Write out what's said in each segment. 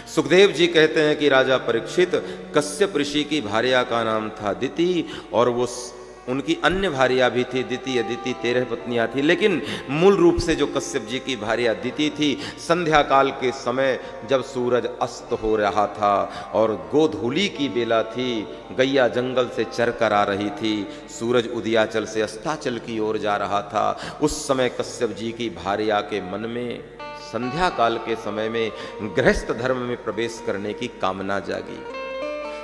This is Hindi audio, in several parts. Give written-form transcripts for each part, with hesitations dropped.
सुखदेव जी कहते हैं कि राजा परीक्षित कश्यप ऋषि की भार्या का नाम था दिति, और वो उनकी अन्य भार्या भी थी दिति 13 पत्नियां थी, लेकिन मूल रूप से जो कश्यप जी की भार्या दिति थी, संध्या काल के समय जब सूरज अस्त हो रहा था और गोधूली की बेला थी, गैया जंगल से चर कर आ रही थी, सूरज उदयाचल से अस्ताचल की ओर जा रहा था, उस समय कश्यप जी की भार्या के मन में संध्या काल के समय में गृहस्थ धर्म में प्रवेश करने की कामना जागी।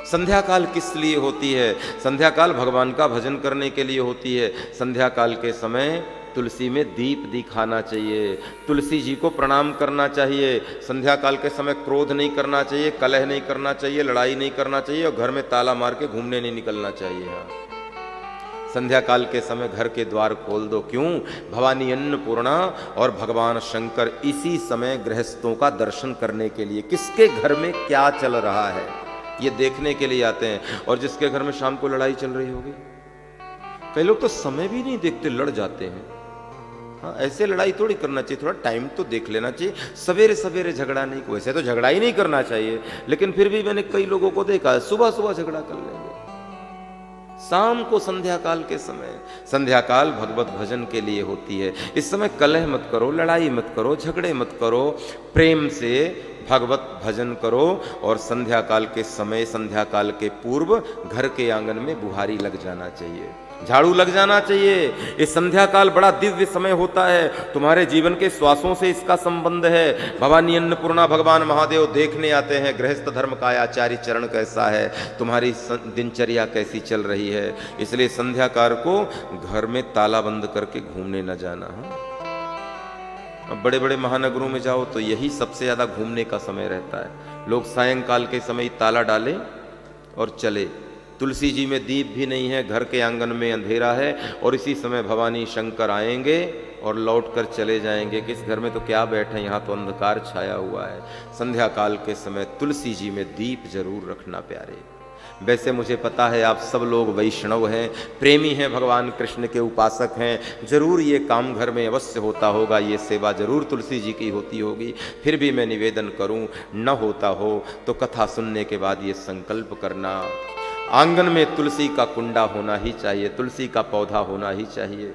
संध्या काल किस लिए होती है? संध्या काल भगवान का भजन करने के लिए होती है। संध्या काल के समय तुलसी में दीप दिखाना चाहिए, तुलसी जी को प्रणाम करना चाहिए। संध्या काल के समय क्रोध नहीं करना चाहिए, कलह नहीं करना चाहिए, लड़ाई नहीं करना चाहिए, और घर में ताला मार के घूमने नहीं निकलना चाहिए। हाँ, संध्या काल के समय घर के द्वार खोल दो। क्यों? भवानी अन्नपूर्णा और भगवान शंकर इसी समय गृहस्थों का दर्शन करने के लिए, किसके घर में क्या चल रहा है ये देखने के लिए आते हैं। और जिसके घर में शाम को लड़ाई चल रही होगी, कई लोग तो समय भी नहीं देखते, लड़ जाते हैं। हाँ, ऐसे लड़ाई थोड़ी करना चाहिए, थोड़ा टाइम तो देख लेना चाहिए। सवेरे सवेरे झगड़ा नहीं, वैसे तो झगड़ा ही नहीं करना चाहिए, लेकिन फिर भी मैंने कई लोगों को देखा है सुबह सुबह झगड़ा कर लेंगे। शाम को संध्या काल के समय, संध्या काल भगवत भजन के लिए होती है। इस समय कलह मत करो, लड़ाई मत करो, झगड़े मत करो, प्रेम से भगवत भजन करो। और संध्या काल के समय, संध्या काल के पूर्व घर के आंगन में बुहारी लग जाना चाहिए, झाड़ू लग जाना चाहिए। ये संध्या काल बड़ा दिव्य समय होता है, तुम्हारे जीवन के श्वासों से इसका संबंध है। भवानी अन्नपूर्णा भगवान महादेव देखने आते हैं गृहस्थ धर्म का आचार्य चरण कैसा है, तुम्हारी दिनचर्या कैसी चल रही है। इसलिए संध्या काल को घर में ताला बंद करके घूमने न जाना। अब बड़े बड़े महानगरों में जाओ तो यही सबसे ज्यादा घूमने का समय रहता है। लोग सायंकाल के समय ताला डालें और चले। तुलसी जी में दीप भी नहीं है, घर के आंगन में अंधेरा है, और इसी समय भवानी शंकर आएंगे और लौट कर चले जाएंगे। किस घर में तो क्या बैठे, यहाँ तो अंधकार छाया हुआ है। संध्या काल के समय तुलसी जी में दीप जरूर रखना प्यारे। वैसे मुझे पता है आप सब लोग वैष्णव हैं, प्रेमी हैं, भगवान कृष्ण के उपासक हैं, जरूर ये काम घर में अवश्य होता होगा, ये सेवा जरूर तुलसी जी की होती होगी। फिर भी मैं निवेदन करूं, न होता हो तो कथा सुनने के बाद ये संकल्प करना, आंगन में तुलसी का कुंडा होना ही चाहिए, तुलसी का पौधा होना ही चाहिए।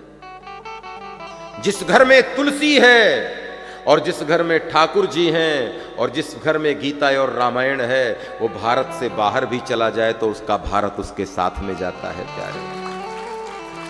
जिस घर में तुलसी है और जिस घर में ठाकुर जी हैं और जिस घर में गीता और रामायण है, वो भारत से बाहर भी चला जाए तो उसका भारत उसके साथ में जाता है प्यारे।